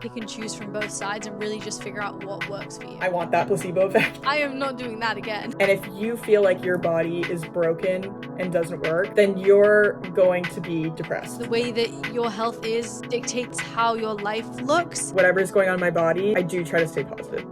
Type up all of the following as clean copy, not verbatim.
pick and choose from both sides and really just figure out what works for you. I want that placebo effect. I am not doing that again. And if you feel like your body is broken and doesn't work, then you're going to be depressed. The way that your health is dictates how your life looks. Whatever's going on in my body, I do try to stay positive.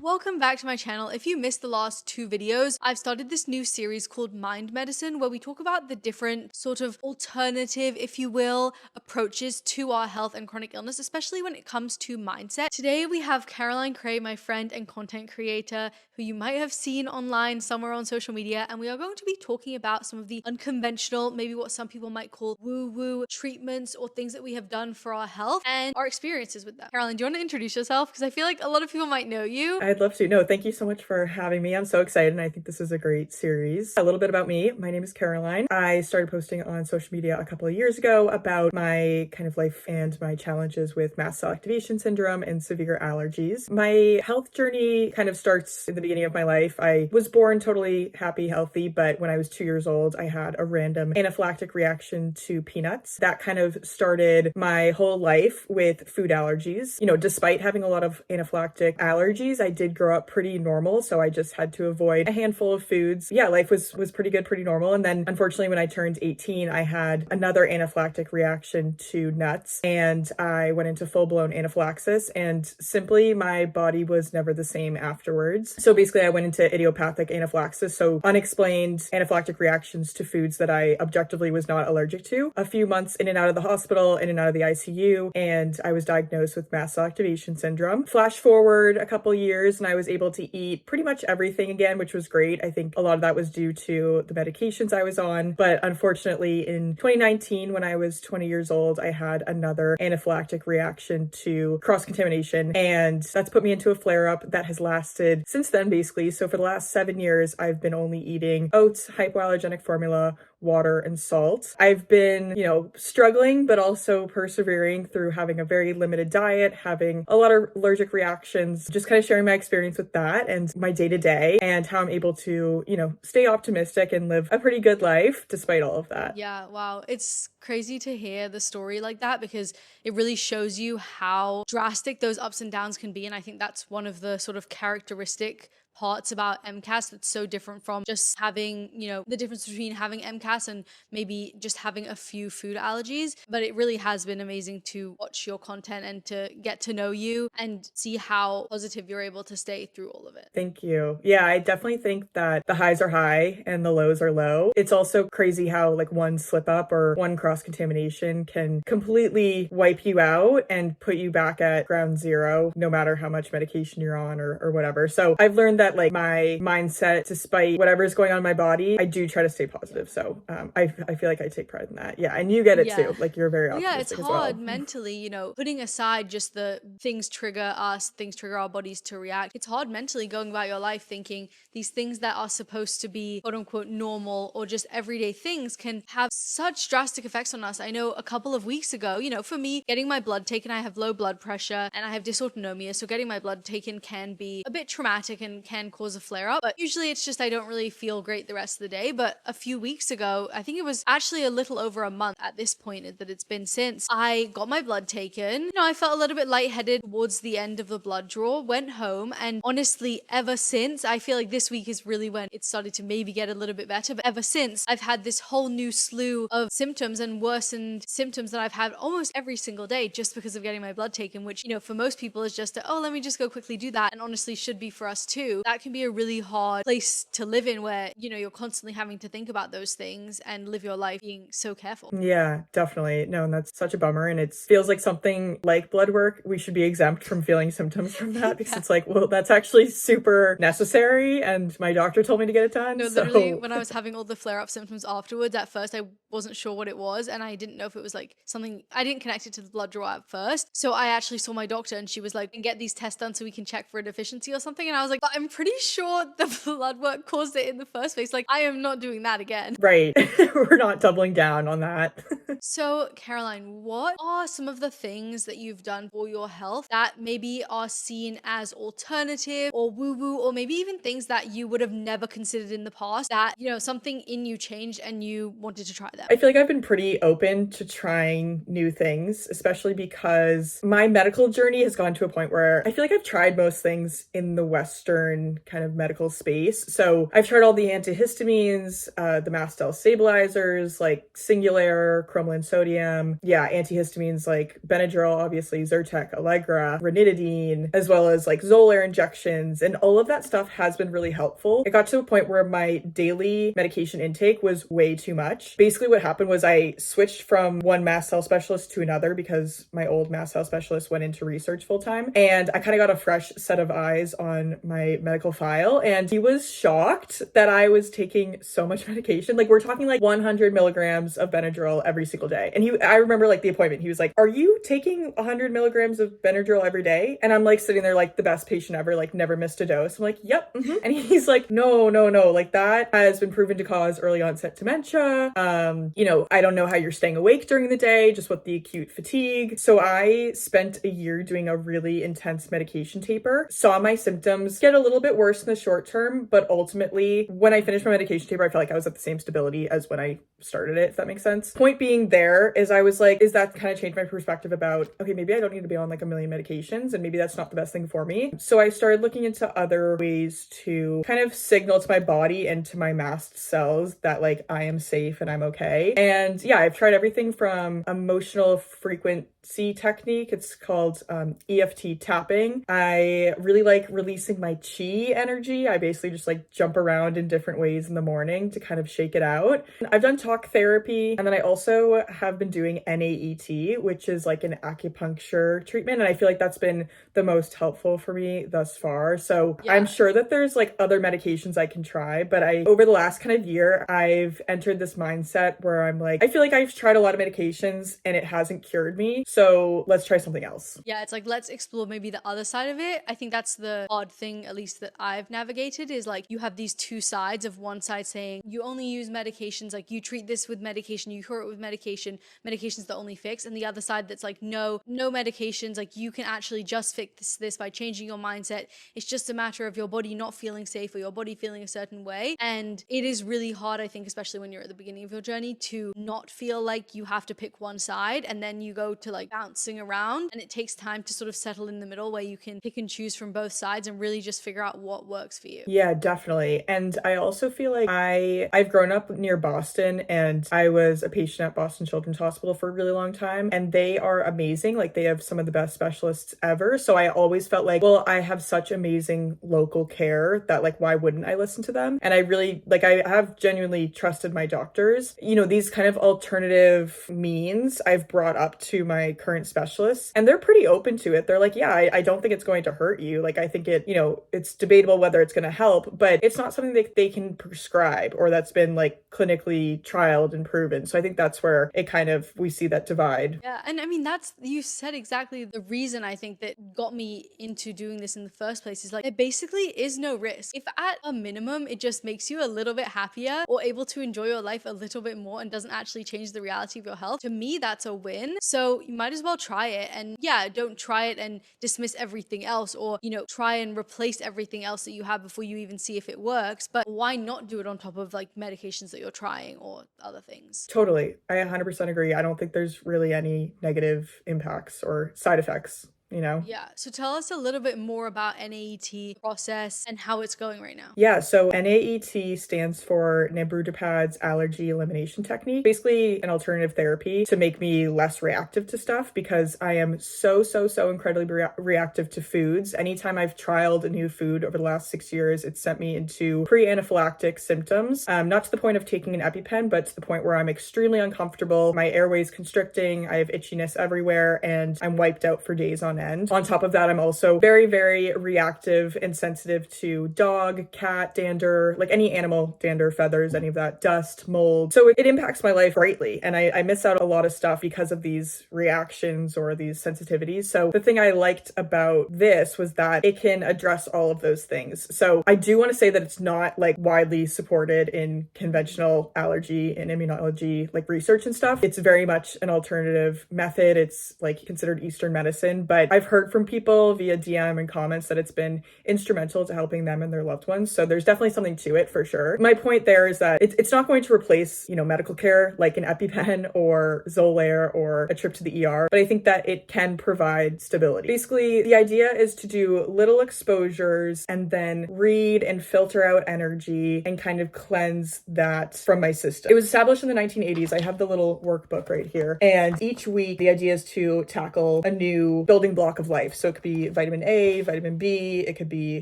Welcome back to my channel. If you missed the last two videos, I've started this new series called Mind Medicine, where we talk about the different sort of alternative, if you will, approaches to our health and chronic illness, especially when it comes to mindset. Today we have Caroline Cray, my friend and content creator, who you might have seen online somewhere on social media, and we are going to be talking about some of the unconventional, maybe what some people might call woo-woo treatments or things that we have done for our health and our experiences with them. Caroline, do you want to introduce yourself? Because I feel like a lot of people might know you. I'd love to. No, thank you so much for having me. I'm so excited, and I think this is a great series. A little bit about me. My name is Caroline. I started posting on social media a couple of years ago about my kind of life and my challenges with Mast Cell Activation Syndrome and severe allergies. My health journey kind of starts in the beginning of my life. I was born totally happy, healthy, but when I was 2 years old, I had a random anaphylactic reaction to peanuts. That kind of started my whole life with food allergies. You know, despite having a lot of anaphylactic allergies, I did grow up pretty normal, so I just had to avoid a handful of foods. Yeah, life was pretty good, pretty normal. And then unfortunately, when I turned 18, I had another anaphylactic reaction to nuts, and I went into full-blown anaphylaxis, and simply my body was never the same afterwards. So basically, I went into idiopathic anaphylaxis, so unexplained anaphylactic reactions to foods that I objectively was not allergic to. A few months in and out of the hospital, in and out of the ICU, and I was diagnosed with Mast Cell Activation Syndrome. Flash forward a couple years, and I was able to eat pretty much everything again, which was great. I think a lot of that was due to the medications I was on. But unfortunately, in 2019, when I was 20 years old, I had another anaphylactic reaction to cross-contamination. And that's put me into a flare-up that has lasted since then, basically. So for the last 7 years, I've been only eating oats, hypoallergenic formula, water, and salt. I've been, struggling, but also persevering through having a very limited diet, having a lot of allergic reactions, just kind of sharing my experience with that and my day-to-day and how I'm able to, stay optimistic and live a pretty good life despite all of that. Yeah, wow. It's crazy to hear the story like that because it really shows you how drastic those ups and downs can be. And I think that's one of the sort of characteristic parts about MCAS that's so different from just having, the difference between having MCAS and maybe just having a few food allergies. But it really has been amazing to watch your content and to get to know you and see how positive you're able to stay through all of it. Thank you. Yeah, I definitely think that the highs are high and the lows are low. It's also crazy how one slip up or one cross contamination can completely wipe you out and put you back at ground zero, no matter how much medication you're on or whatever. So I've learned that my mindset, despite whatever's going on in my body, I do try to stay positive. So I feel like I take pride in that. Yeah, and you get it too. You're very optimistic it's hard mentally, putting aside just the things trigger us, things trigger our bodies to react. It's hard mentally going about your life thinking these things that are supposed to be quote unquote normal or just everyday things can have such drastic effects on us. I know a couple of weeks ago, for me, getting my blood taken, I have low blood pressure and I have dysautonomia. So getting my blood taken can be a bit traumatic and can cause a flare-up, but usually it's just I don't really feel great the rest of the day. But a few weeks ago, I think it was actually a little over a month at this point that it's been since I got my blood taken. I felt a little bit lightheaded towards the end of the blood draw, went home, and honestly, ever since, I feel like this week is really when it started to maybe get a little bit better. But ever since, I've had this whole new slew of symptoms and worsened symptoms that I've had almost every single day just because of getting my blood taken, which, for most people is just, let me just go quickly do that. And honestly should be for us too. That can be a really hard place to live in where, you're constantly having to think about those things and live your life being so careful. Yeah, definitely. No, and that's such a bummer. And it feels like something like blood work, we should be exempt from feeling symptoms from that because it's well, that's actually super necessary. And my doctor told me to get it done. No, literally, when I was having all the flare-up symptoms afterwards, at first I wasn't sure what it was. And I didn't know if it was something, I didn't connect it to the blood draw at first. So I actually saw my doctor and she was like, get these tests done so we can check for a deficiency or something. And I was like, but I'm pretty sure the blood work caused it in the first place. Like, I am not doing that again. Right. We're not doubling down on that. So, Caroline, what are some of the things that you've done for your health that maybe are seen as alternative or woo woo, or maybe even things that you would have never considered in the past that, something in you changed and you wanted to try them? I feel like I've been pretty open to trying new things, especially because my medical journey has gone to a point where I feel like I've tried most things in the Western kind of medical space. So I've tried all the antihistamines, the mast cell stabilizers like Singulair, cromolyn sodium, antihistamines like Benadryl, obviously Zyrtec, Allegra, ranitidine, as well as like Xolair injections, and all of that stuff has been really helpful. It got to a point where my daily medication intake was way too much. Basically what happened was I switched from one mast cell specialist to another because my old mast cell specialist went into research full time, and I kind of got a fresh set of eyes on my medical file, and he was shocked that I was taking so much medication. Like, we're talking like 100 milligrams of Benadryl every single day. And I remember like the appointment, he was like, "Are you taking 100 milligrams of Benadryl every day?" And I'm like sitting there like the best patient ever, like never missed a dose. I'm like, "Yep." Mm-hmm. And he's like, no, like that has been proven to cause early onset dementia. I don't know how you're staying awake during the day, just with the acute fatigue. So I spent a year doing a really intense medication taper, saw my symptoms get a little bit worse in the short term, but ultimately when I finished my medication taper, I felt like I was at the same stability as when I started it, if that makes sense. Point being there is I was like, is that kind of changed my perspective about, okay, maybe I don't need to be on like a million medications and maybe that's not the best thing for me. So I started looking into other ways to kind of signal to my body and to my mast cells that like I am safe and I'm okay. And yeah, I've tried everything from emotional frequency technique. It's called EFT tapping. I really like releasing my chi energy. I basically just like jump around in different ways in the morning to kind of shake it out. I've done talk therapy, and then I also have been doing NAET, which is like an acupuncture treatment, and I feel like that's been the most helpful for me thus far. So yeah. I'm sure that there's like other medications I can try, but over the last kind of year, I've entered this mindset where I'm like, I feel like I've tried a lot of medications and it hasn't cured me, so let's try something else. Yeah, it's like, let's explore maybe the other side of it. I think that's the odd thing, at least that I've navigated, is like you have these two sides of one side saying you only use medications, like you treat this with medication, you cure it with medication, medication's the only fix, and the other side that's like no medications, like you can actually just fix this by changing your mindset. It's just a matter of your body not feeling safe or your body feeling a certain way. And it is really hard, I think, especially when you're at the beginning of your journey, to not feel like you have to pick one side and then you go to like bouncing around, and it takes time to sort of settle in the middle where you can pick and choose from both sides and really just figure out what works for you. Yeah, definitely. And I also feel like I've grown up near Boston, and I was a patient at Boston Children's Hospital for a really long time, and they are amazing. Like, they have some of the best specialists ever. So I always felt like, well, I have such amazing local care that like, why wouldn't I listen to them? And I really like, I have genuinely trusted my doctors. These kind of alternative means I've brought up to my current specialists, and they're pretty open to it. They're like, yeah, I don't think it's going to hurt you. Like, I think it's debatable whether it's going to help, but it's not something that they can prescribe or that's been like clinically trialed and proven. So I think that's where it kind of, we see that divide. Yeah. And I mean, you said exactly the reason I think that got me into doing this in the first place, is like, there basically is no risk. If at a minimum, it just makes you a little bit happier or able to enjoy your life a little bit more and doesn't actually change the reality of your health, to me, that's a win. So you might as well try it. And yeah, don't try it and dismiss everything else, or, try and replace everything else that you have before you even see if it works. But why not do it on top of like medications that you're trying or other things? Totally. I 100% agree. I don't think there's really any negative impacts or side effects. Yeah. So tell us a little bit more about NAET process and how it's going right now. Yeah. So NAET stands for Nabrudapad's allergy elimination technique. Basically an alternative therapy to make me less reactive to stuff, because I am so incredibly reactive to foods. Anytime I've trialed a new food over the last 6 years, it's sent me into pre-anaphylactic symptoms. Not to the point of taking an EpiPen, but to the point where I'm extremely uncomfortable. My airway's constricting. I have itchiness everywhere, and I'm wiped out for days on end. On top of that, I'm also very, very reactive and sensitive to dog, cat, dander, like any animal, dander, feathers, any of that, dust, mold. So it impacts my life greatly. And I miss out a lot of stuff because of these reactions or these sensitivities. So the thing I liked about this was that it can address all of those things. So I do want to say that it's not like widely supported in conventional allergy and immunology like research and stuff. It's very much an alternative method. It's like considered Eastern medicine, but I've heard from people via DM and comments that it's been instrumental to helping them and their loved ones. So there's definitely something to it for sure. My point there is that it's not going to replace, medical care like an EpiPen or Xolair or a trip to the ER, but I think that it can provide stability. Basically, the idea is to do little exposures and then read and filter out energy and kind of cleanse that from my system. It was established in the 1980s. I have the little workbook right here. And each week, the idea is to tackle a new building block of life. So it could be vitamin A, vitamin B, it could be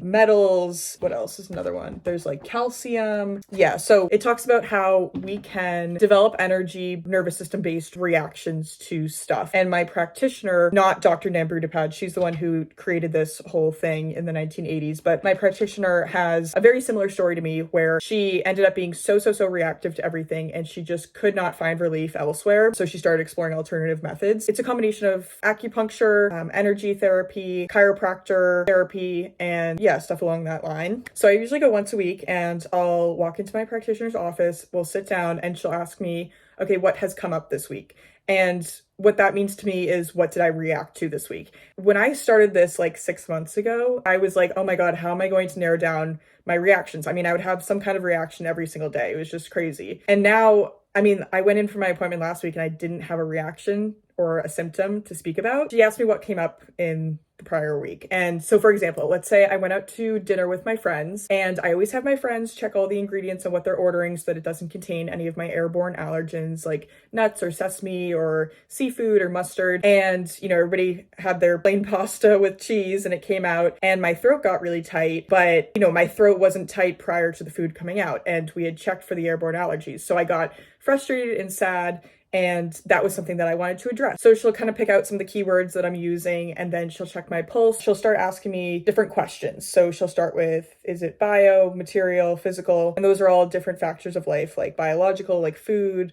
metals. What else is another one? There's like calcium. Yeah, so it talks about how we can develop energy, nervous system based reactions to stuff. And my practitioner, not Dr. Nambrudapad, she's the one who created this whole thing in the 1980s, but my practitioner has a very similar story to me where she ended up being so reactive to everything and she just could not find relief elsewhere. So she started exploring alternative methods. It's a combination of acupuncture, energy therapy, chiropractor therapy, and yeah, stuff along that line. So I usually go once a week and I'll walk into my practitioner's office, we'll sit down and she'll ask me, okay, what has come up this week? And what that means to me is, what did I react to this week? When I started this like 6 months ago, I was like, oh my God, how am I going to narrow down my reactions? I mean, I would have some kind of reaction every single day. It was just crazy. And now, I mean, I went in for my appointment last week and I didn't have a reaction or a symptom to speak about. She asked me what came up in the prior week. And so, for example, let's say I went out to dinner with my friends, and I always have my friends check all the ingredients and what they're ordering so that it doesn't contain any of my airborne allergens like nuts or sesame or seafood or mustard. And, everybody had their plain pasta with cheese and it came out and my throat got really tight, but, my throat wasn't tight prior to the food coming out and we had checked for the airborne allergies. So I got frustrated and sad. And that was something that I wanted to address. So she'll kind of pick out some of the keywords that I'm using and then she'll check my pulse. She'll start asking me different questions. So she'll start with, is it bio, material, physical? And those are all different factors of life, like biological, like food,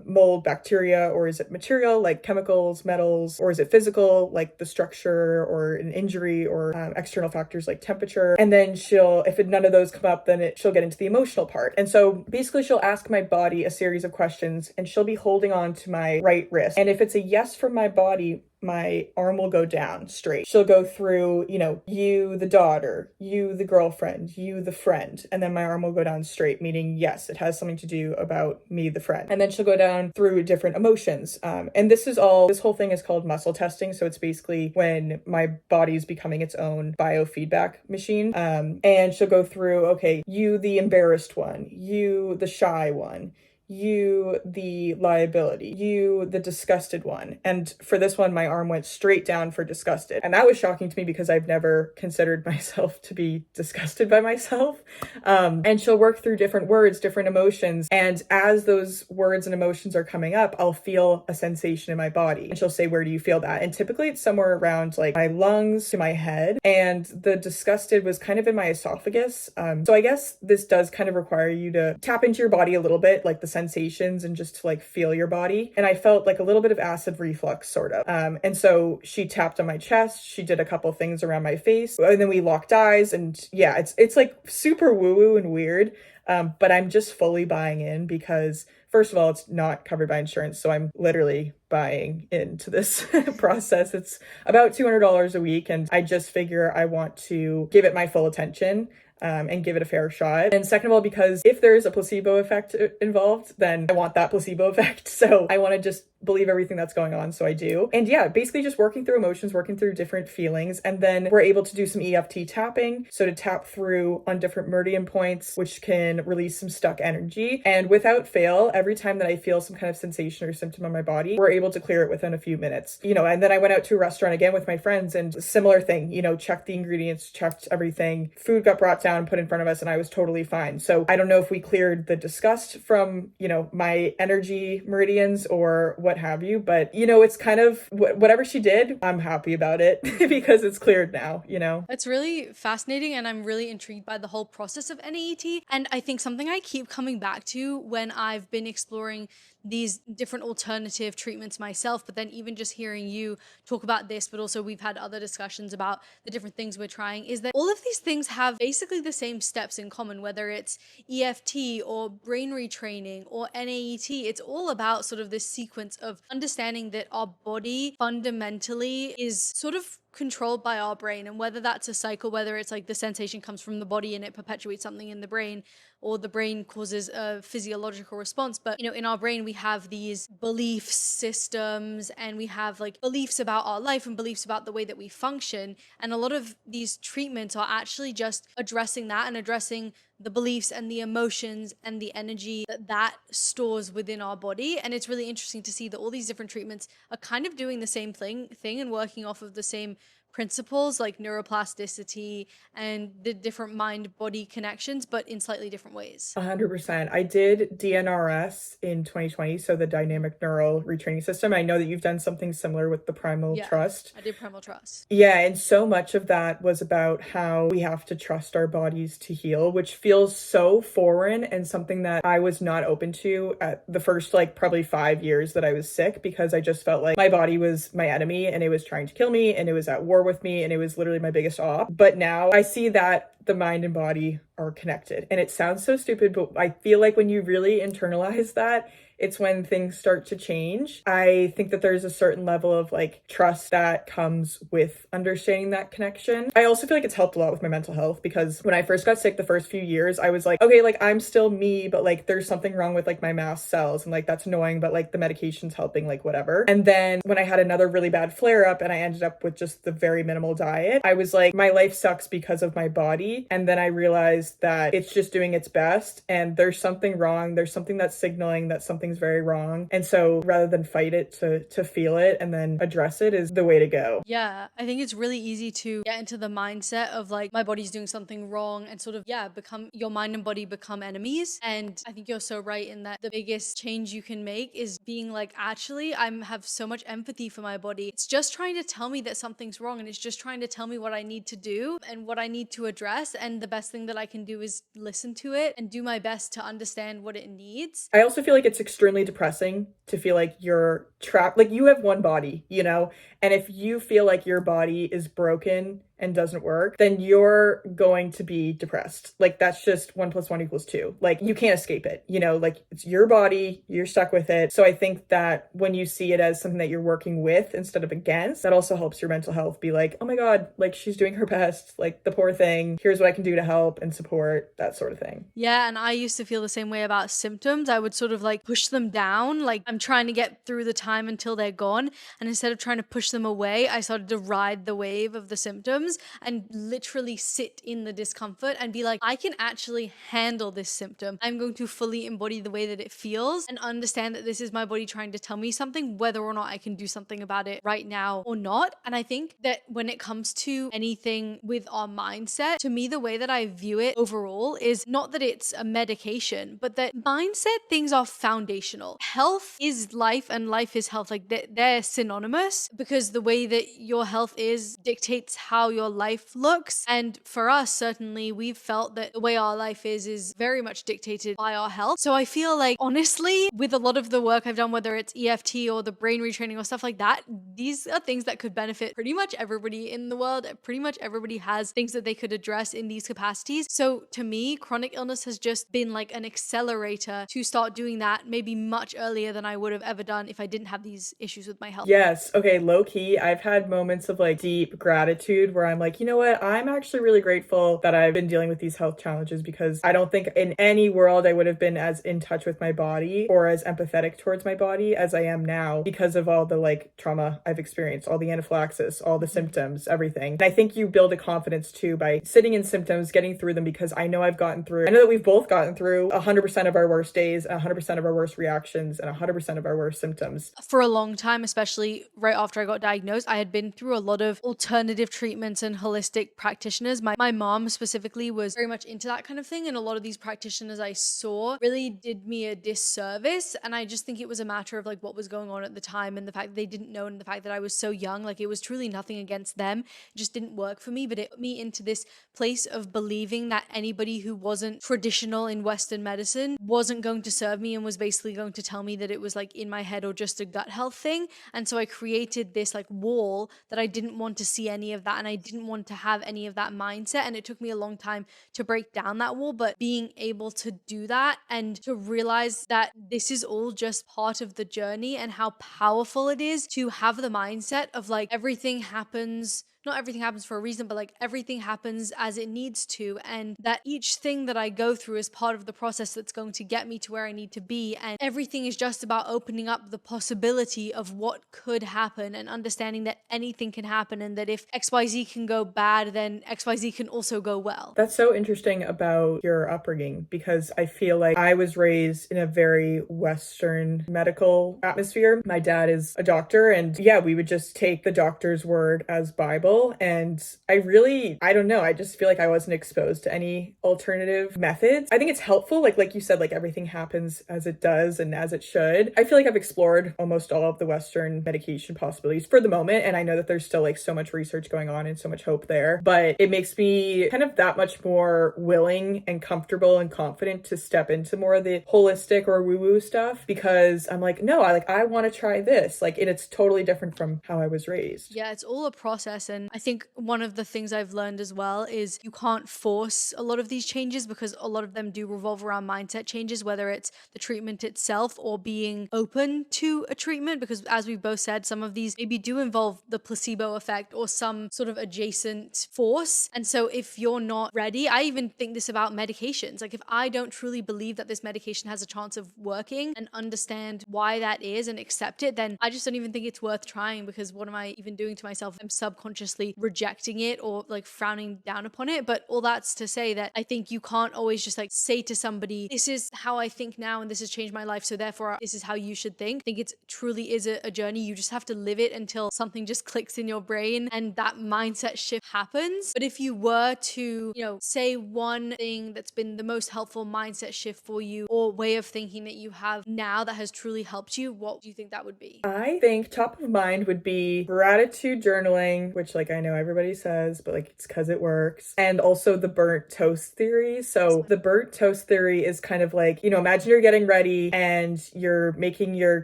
mold, bacteria, or is it material like chemicals, metals, or is it physical like the structure or an injury or external factors like temperature? And then if none of those come up, then she'll get into the emotional part. And so basically she'll ask my body a series of questions and she'll be holding on to my right wrist. And if it's a yes from my body, my arm will go down straight. She'll go through, you, the daughter, you, the girlfriend, you, the friend. And then my arm will go down straight, meaning yes, it has something to do about me, the friend. And then she'll go down through different emotions. And this whole thing is called muscle testing. So it's basically when my body's becoming its own biofeedback machine. And she'll go through, okay, you, the embarrassed one, you, the shy one, you, the liability, you, the disgusted one. And for this one, my arm went straight down for disgusted. And that was shocking to me because I've never considered myself to be disgusted by myself. And she'll work through different words, different emotions. And as those words and emotions are coming up, I'll feel a sensation in my body. And she'll say, where do you feel that? And typically it's somewhere around like my lungs to my head. And the disgusted was kind of in my esophagus. So I guess this does kind of require you to tap into your body a little bit, like the sensations and just to like feel your body. And I felt like a little bit of acid reflux sort of. And so she tapped on my chest. She did a couple things around my face and then we locked eyes and yeah, it's like super woo-woo and weird. But I'm just fully buying in because first of all, it's not covered by insurance. So I'm literally buying into this process. It's about $200 a week. And I just figure I want to give it my full attention. And give it a fair shot. And second of all, because if there is a placebo effect involved, then I want that placebo effect. So I want to just believe everything that's going on. So I do. And yeah, basically just working through emotions, working through different feelings. And then we're able to do some EFT tapping. So to tap through on different meridian points, which can release some stuck energy. And without fail, every time that I feel some kind of sensation or symptom on my body, we're able to clear it within a few minutes. And then I went out to a restaurant again with my friends and similar thing, checked the ingredients, checked everything. Food got brought down, put in front of us, and I was totally fine. So I don't know if we cleared the disgust from, my energy meridians or what what have you. But, you know, it's kind of whatever she did, I'm happy about it because it's cleared now, you know? It's really fascinating, and I'm really intrigued by the whole process of NAET. And I think something I keep coming back to when I've been exploring these different alternative treatments myself, but then even just hearing you talk about this, but also we've had other discussions about the different things we're trying, is that all of these things have basically the same steps in common, whether it's EFT or brain retraining or NAET. It's all about sort of this sequence of understanding that our body fundamentally is sort of controlled by our brain, and whether that's a cycle, whether it's like the sensation comes from the body and it perpetuates something in the brain, or the brain causes a physiological response. But you know, in our brain we have these belief systems, and we have like beliefs about our life and beliefs about the way that we function, and a lot of these treatments are actually just addressing that and addressing the beliefs and the emotions and the energy that stores within our body. And it's really interesting to see that all these different treatments are kind of doing the same thing and working off of the same principles, like neuroplasticity and the different mind body connections, but in slightly different ways. 100%. I did DNRS in 2020, so the dynamic neural retraining system. I know that you've done something similar with the primal trust. I did primal trust. Yeah, and so much of that was about how we have to trust our bodies to heal, which feels so foreign and something that I was not open to at the first, like, probably 5 years that I was sick, because I just felt like my body was my enemy and it was trying to kill me and it was at war with me and it was literally my biggest op. But now I see that the mind and body are connected. And it sounds so stupid, but I feel like when you really internalize that, it's when things start to change. I think that there's a certain level of like trust that comes with understanding that connection. I also feel like it's helped a lot with my mental health, because when I first got sick the first few years, I was like, okay, like I'm still me, but like there's something wrong with like my mast cells, and like that's annoying, but like the medication's helping, like whatever. And then when I had another really bad flare up and I ended up with just the very minimal diet, I was like, my life sucks because of my body. And then I realized that it's just doing its best and there's something wrong. There's something that's signaling that something's very wrong. And so rather than fight it, to feel it and then address it is the way to go. Yeah, I think it's really easy to get into the mindset of like, my body's doing something wrong, and sort of, become your mind and body become enemies. And I think you're so right in that the biggest change you can make is being like, actually, have so much empathy for my body. It's just trying to tell me that something's wrong, and it's just trying to tell me what I need to do and what I need to address. And the best thing that I can do is listen to it and do my best to understand what it needs. I also feel like it's extremely depressing to feel like you're trapped. Like, you have one body, you know? And if you feel like your body is broken and doesn't work, then you're going to be depressed. Like, that's just 1 + 1 = 2. Like, you can't escape it, you know? Like, it's your body, you're stuck with it. So I think that when you see it as something that you're working with instead of against, that also helps your mental health be like, oh my God, like, she's doing her best, like, the poor thing, here's what I can do to help and support, that sort of thing. Yeah, and I used to feel the same way about symptoms. I would sort of like push them down, like I'm trying to get through the time until they're gone. And instead of trying to push them away, I started to ride the wave of the symptoms and literally sit in the discomfort and be like, I can actually handle this symptom. I'm going to fully embody the way that it feels and understand that this is my body trying to tell me something, whether or not I can do something about it right now or not. And I think that when it comes to anything with our mindset, to me, the way that I view it overall is not that it's a medication, but that mindset things are foundational. Health is life and life is health. Like they're synonymous, because the way that your health is dictates how your life looks. And for us, certainly, we've felt that the way our life is very much dictated by our health. So I feel like, honestly, with a lot of the work I've done, whether it's EFT or the brain retraining or stuff like that, these are things that could benefit pretty much everybody in the world. Pretty much everybody has things that they could address in these capacities. So to me, chronic illness has just been like an accelerator to start doing that, maybe much earlier than I would have ever done if I didn't have these issues with my health. Yes. Okay. Low key, I've had moments of like deep gratitude where I'm like, you know what? I'm actually really grateful that I've been dealing with these health challenges, because I don't think in any world I would have been as in touch with my body or as empathetic towards my body as I am now, because of all the like trauma I've experienced, all the anaphylaxis, all the symptoms, everything. And I think you build a confidence too by sitting in symptoms, getting through them, because I know I know that we've both gotten through 100% of our worst days, 100% of our worst reactions, and 100% of our worst symptoms. For a long time, especially right after I got diagnosed, I had been through a lot of alternative treatments treatments and holistic practitioners. My mom specifically was very much into that kind of thing, and a lot of these practitioners I saw really did me a disservice. And I just think it was a matter of like what was going on at the time, and the fact that they didn't know, and the fact that I was so young. Like, it was truly nothing against them, it just didn't work for me. But it put me into this place of believing that anybody who wasn't traditional in Western medicine wasn't going to serve me, and was basically going to tell me that it was like in my head or just a gut health thing. And so I created this like wall that I didn't want to see any of that, and I didn't want to have any of that mindset. And it took me a long time to break down that wall, but being able to do that and to realize that this is all just part of the journey, and how powerful it is to have the mindset of like everything happens, not everything happens for a reason, but like everything happens as it needs to. And that each thing that I go through is part of the process that's going to get me to where I need to be. And everything is just about opening up the possibility of what could happen, and understanding that anything can happen, and that if XYZ can go bad, then XYZ can also go well. That's so interesting about your upbringing, because I feel like I was raised in a very Western medical atmosphere. My dad is a doctor, and yeah, we would just take the doctor's word as Bible. And I don't know, I just feel like I wasn't exposed to any alternative methods. I think it's helpful, like you said, like everything happens as it does and as it should. I feel like I've explored almost all of the Western medication possibilities for the moment, and I know that there's still like so much research going on and so much hope there, but it makes me kind of that much more willing and comfortable and confident to step into more of the holistic or woo-woo stuff, because I'm like, no, I want to try this, like, and it's totally different from how I was raised. Yeah, it's all a process. And I think one of the things I've learned as well is you can't force a lot of these changes, because a lot of them do revolve around mindset changes, whether it's the treatment itself or being open to a treatment. Because as we've both said, some of these maybe do involve the placebo effect or some sort of adjacent force. And so if you're not ready, I even think this about medications. Like, if I don't truly believe that this medication has a chance of working and understand why that is and accept it, then I just don't even think it's worth trying, because what am I even doing to myself? I'm subconsciously rejecting it or like frowning down upon it. But all that's to say that I think you can't always just like say to somebody, this is how I think now and this has changed my life, so therefore this is how you should think. I think it truly is a journey. You just have to live it until something just clicks in your brain and that mindset shift happens. But if you were to, say one thing that's been the most helpful mindset shift for you or way of thinking that you have now that has truly helped you, what do you think that would be? I think top of mind would be gratitude journaling, which like I know everybody says, but like it's because it works. And also the burnt toast theory. So the burnt toast theory is kind of like, imagine you're getting ready and you're making your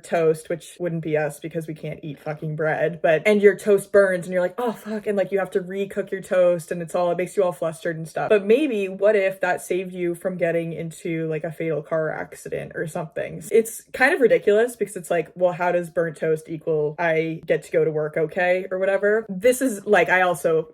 toast, which wouldn't be us because we can't eat fucking bread, and your toast burns and you're like, oh fuck, and like you have to recook your toast, and it makes you all flustered and stuff. But maybe what if that saved you from getting into like a fatal car accident or something? It's kind of ridiculous because it's like, well, how does burnt toast equal I get to go to work okay or whatever? This is like, I also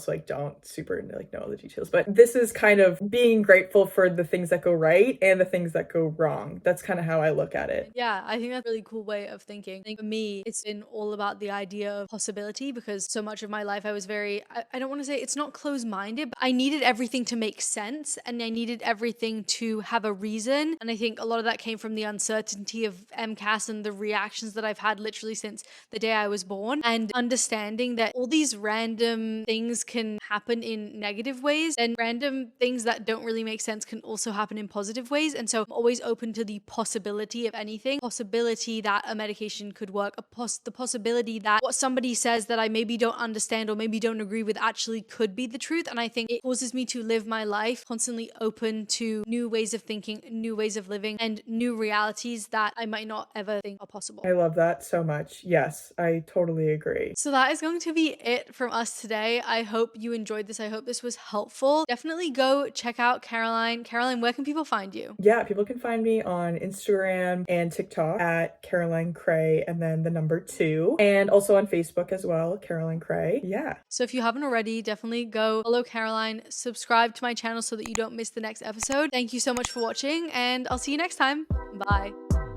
like don't super like know all the details, but this is kind of being grateful for the things that go right and the things that go wrong. That's kind of how I look at it. Yeah, I think that's a really cool way of thinking. I think for me, it's been all about the idea of possibility, because so much of my life I was very, I don't want to say it's not closed-minded, but I needed everything to make sense and I needed everything to have a reason. And I think a lot of that came from the uncertainty of MCAS and the reactions that I've had literally since the day I was born, and understanding that all these random things can happen in negative ways, and random things that don't really make sense can also happen in positive ways. And so I'm always open to the possibility of anything, possibility that a medication could work, the possibility that what somebody says that I maybe don't understand or maybe don't agree with actually could be the truth. And I think it causes me to live my life constantly open to new ways of thinking, new ways of living, and new realities that I might not ever think are possible. I love that so much. Yes, I totally agree. So that is going to be it from us today. I hope you enjoyed this. I hope this was helpful. Definitely go check out Caroline. Caroline, where can people find you? Yeah, people can find me on Instagram and TikTok at Caroline Cray and then the number 2, and also on Facebook as well, Caroline Cray. Yeah. So if you haven't already, definitely go follow Caroline, subscribe to my channel so that you don't miss the next episode. Thank you so much for watching, and I'll see you next time. Bye.